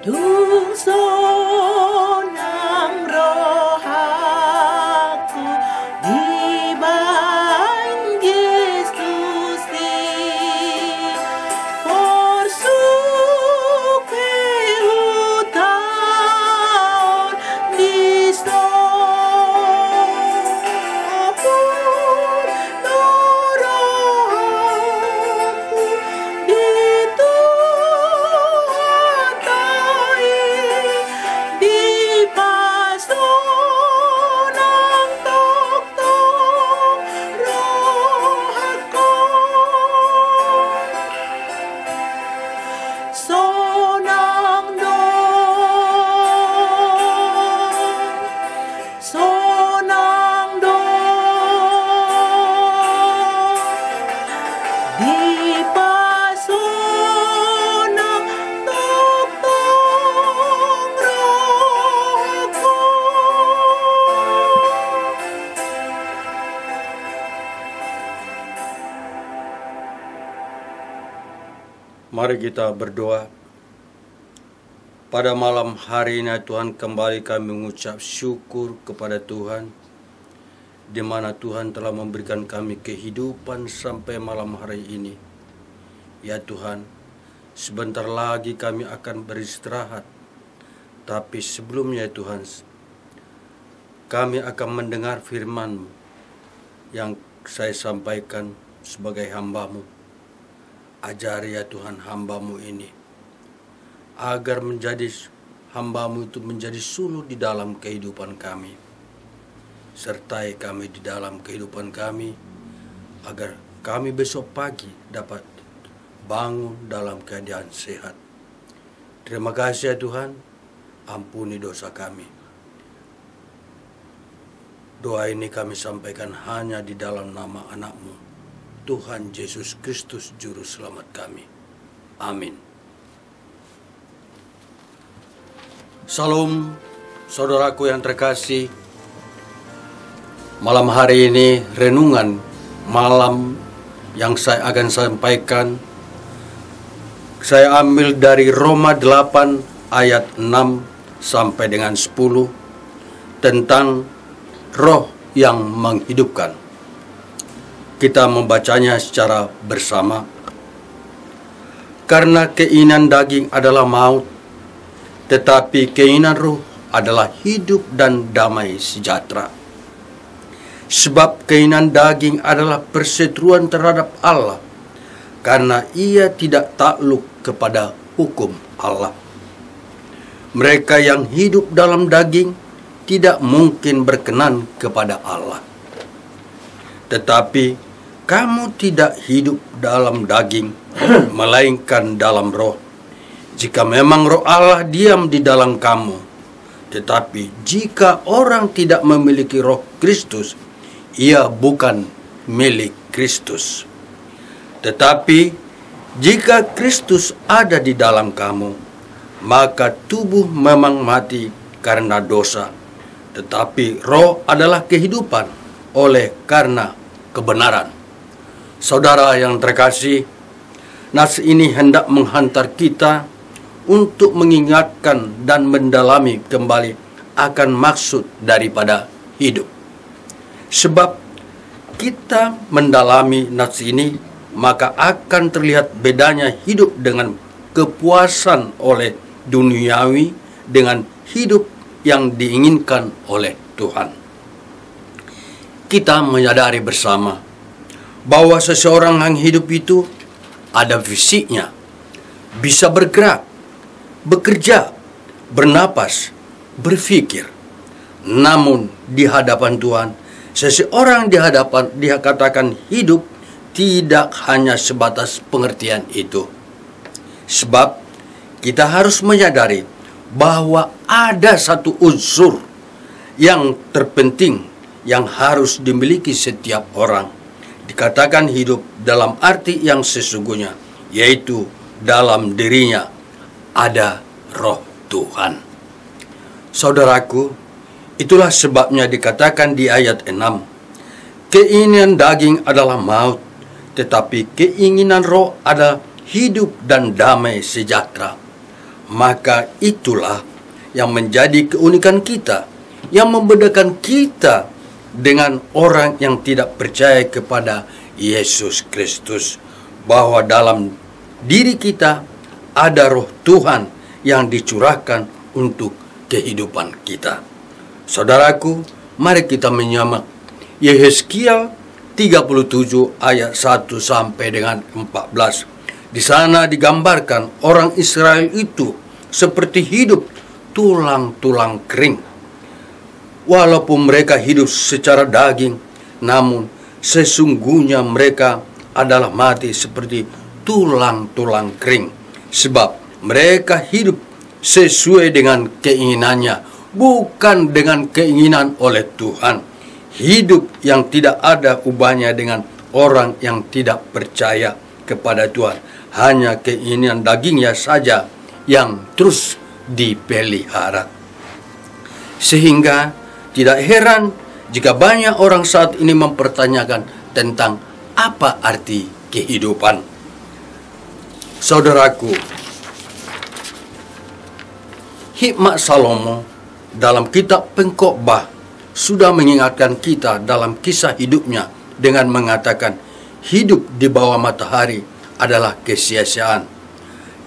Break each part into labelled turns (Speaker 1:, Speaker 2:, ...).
Speaker 1: Tungso ng roh aku di bain Yesus por su keutaon di sopur norohku dituhatai di pasonang toktong rohku sonang dong di pasonang toktong rohku.
Speaker 2: Mari kita berdoa. Pada malam hari ini Tuhan, kembali kami mengucap syukur kepada Tuhan, di mana Tuhan telah memberikan kami kehidupan sampai malam hari ini. Ya Tuhan, sebentar lagi kami akan beristirahat. Tapi sebelumnya Tuhan, kami akan mendengar firman-Mu yang saya sampaikan sebagai hamba-Mu. Ajari ya Tuhan hamba-Mu ini, agar menjadi hamba-Mu itu menjadi suluh di dalam kehidupan kami. Sertai kami di dalam kehidupan kami, agar kami besok pagi dapat bangun dalam keadaan sehat. Terima kasih ya Tuhan, ampuni dosa kami. Doa ini kami sampaikan hanya di dalam nama anak-Mu, Tuhan Yesus Kristus Juru Selamat kami. Amin. Salam, saudaraku yang terkasih. Malam hari ini renungan malam yang saya akan sampaikan, saya ambil dari Roma 8 ayat 6 sampai dengan 10 tentang roh yang menghidupkan. Kita membacanya secara bersama. Karena keinginan daging adalah maut, tetapi keinginan roh adalah hidup dan damai sejahtera. Sebab keinginan daging adalah perseteruan terhadap Allah, karena ia tidak takluk kepada hukum Allah. Mereka yang hidup dalam daging tidak mungkin berkenan kepada Allah. Tetapi kamu tidak hidup dalam daging, melainkan dalam roh. Jika memang roh Allah diam di dalam kamu. Tetapi jika orang tidak memiliki roh Kristus, ia bukan milik Kristus. Tetapi jika Kristus ada di dalam kamu, maka tubuh memang mati karena dosa, tetapi roh adalah kehidupan oleh karena kebenaran. Saudara yang terkasih, nas ini hendak menghantar kita untuk mengingatkan dan mendalami kembali akan maksud daripada hidup. Sebab kita mendalami nas ini, maka akan terlihat bedanya hidup dengan kepuasan oleh duniawi dengan hidup yang diinginkan oleh Tuhan. Kita menyadari bersama bahwa seseorang yang hidup itu ada fisiknya, bisa bergerak, bekerja, bernapas, berpikir. Namun di hadapan Tuhan, seseorang di hadapan dia katakan hidup tidak hanya sebatas pengertian itu. Sebab kita harus menyadari bahwa ada satu unsur yang terpenting yang harus dimiliki setiap orang. Dikatakan hidup dalam arti yang sesungguhnya, yaitu dalam dirinya ada roh Tuhan. Saudaraku, itulah sebabnya dikatakan di ayat 6, keinginan daging adalah maut, tetapi keinginan roh adalah hidup dan damai sejahtera. Maka itulah yang menjadi keunikan kita, yang membedakan kita dengan orang yang tidak percaya kepada Yesus Kristus, bahwa dalam diri kita ada roh Tuhan yang dicurahkan untuk kehidupan kita. Saudaraku, mari kita menyimak Yehezkiel 37 ayat 1 sampai dengan 14. Di sana digambarkan orang Israel itu seperti hidup tulang-tulang kering. Walaupun mereka hidup secara daging, namun sesungguhnya mereka adalah mati seperti tulang-tulang kering. Sebab mereka hidup sesuai dengan keinginannya, bukan dengan keinginan oleh Tuhan. Hidup yang tidak ada ubahnya dengan orang yang tidak percaya kepada Tuhan. Hanya keinginan dagingnya saja yang terus dipelihara. Sehingga tidak heran jika banyak orang saat ini mempertanyakan tentang apa arti kehidupan. Saudaraku, hikmat Salomo dalam kitab Pengkhotbah sudah mengingatkan kita dalam kisah hidupnya dengan mengatakan hidup di bawah matahari adalah kesia-siaan.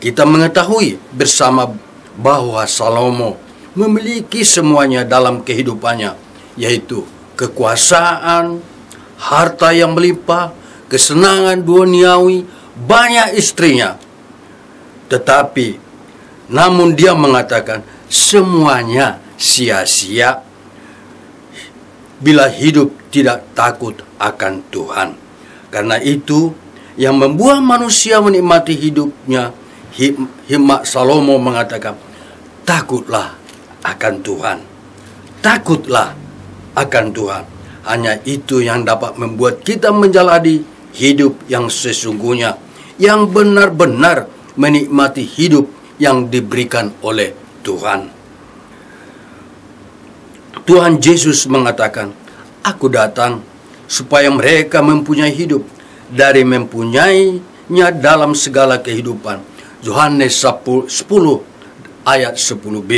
Speaker 2: Kita mengetahui bersama bahwa Salomo memiliki semuanya dalam kehidupannya, yaitu kekuasaan, harta yang melimpah, kesenangan duniawi, banyak istrinya. Tetapi namun dia mengatakan semuanya sia-sia bila hidup tidak takut akan Tuhan. Karena itu yang membuat manusia menikmati hidupnya, hikmat Salomo mengatakan, takutlah akan Tuhan. Takutlah akan Tuhan. Hanya itu yang dapat membuat kita menjalani hidup yang sesungguhnya, yang benar-benar menikmati hidup yang diberikan oleh Tuhan. Tuhan Yesus mengatakan, aku datang supaya mereka mempunyai hidup dari mempunyainya dalam segala kehidupan. Yohanes 10 ayat 10b.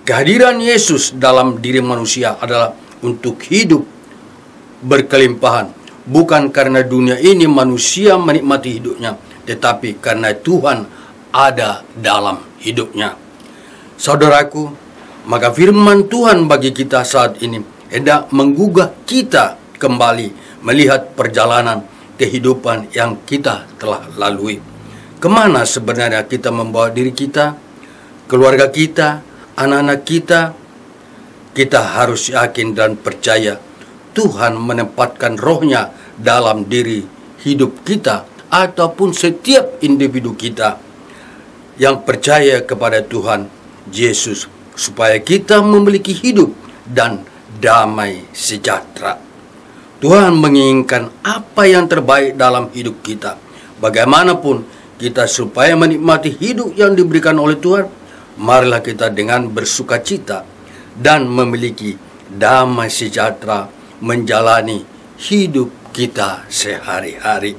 Speaker 2: Kehadiran Yesus dalam diri manusia adalah untuk hidup berkelimpahan, bukan karena dunia ini manusia menikmati hidupnya, tetapi karena Tuhan ada dalam hidupnya. Saudaraku, maka firman Tuhan bagi kita saat ini hendak menggugah kita kembali melihat perjalanan kehidupan yang kita telah lalui. Kemana sebenarnya kita membawa diri kita, keluarga kita, anak-anak kita? Kita harus yakin dan percaya Tuhan menempatkan rohnya dalam diri hidup kita ataupun setiap individu kita yang percaya kepada Tuhan Yesus, supaya kita memiliki hidup dan damai sejahtera. Tuhan menginginkan apa yang terbaik dalam hidup kita. Bagaimanapun kita supaya menikmati hidup yang diberikan oleh Tuhan, marilah kita dengan bersuka cita dan memiliki damai sejahtera menjalani hidup kita sehari-hari.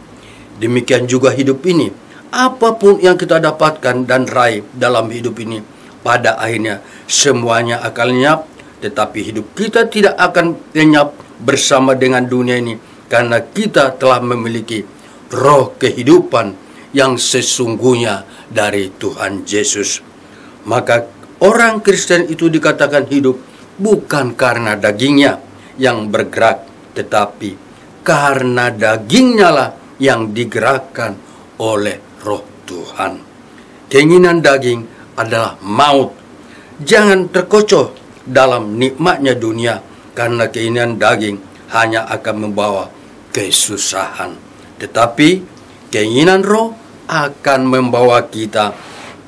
Speaker 2: Demikian juga hidup ini, apapun yang kita dapatkan dan raih dalam hidup ini, pada akhirnya semuanya akan lenyap. Tetapi hidup kita tidak akan lenyap bersama dengan dunia ini, karena kita telah memiliki roh kehidupan yang sesungguhnya dari Tuhan Yesus. Maka orang Kristen itu dikatakan hidup bukan karena dagingnya yang bergerak, tetapi karena dagingnya lah yang digerakkan oleh roh Tuhan. Keinginan daging adalah maut. Jangan terkecoh dalam nikmatnya dunia, karena keinginan daging hanya akan membawa kesusahan. Tetapi keinginan roh akan membawa kita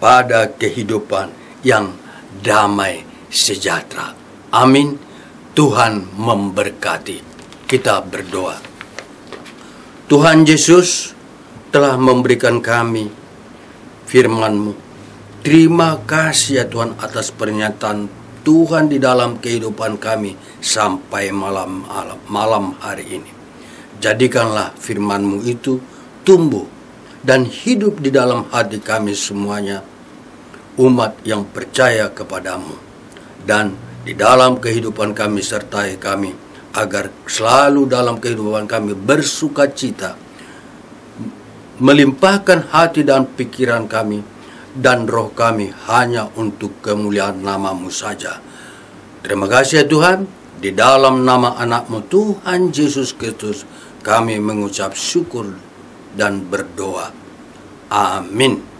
Speaker 2: pada kehidupan yang damai sejahtera. Amin. Tuhan memberkati. Kita berdoa. Tuhan Yesus telah memberikan kami firman-Mu. Terima kasih ya Tuhan atas pernyataan Tuhan di dalam kehidupan kami sampai malam hari ini. Jadikanlah firman-Mu itu tumbuh dan hidup di dalam hati kami semuanya, umat yang percaya kepadamu. Dan di dalam kehidupan kami sertai kami, agar selalu dalam kehidupan kami bersukacita, melimpahkan hati dan pikiran kami dan roh kami hanya untuk kemuliaan nama-Mu saja. Terima kasih ya Tuhan, di dalam nama anak-Mu Tuhan Yesus Kristus kami mengucap syukur dan berdoa. Amin.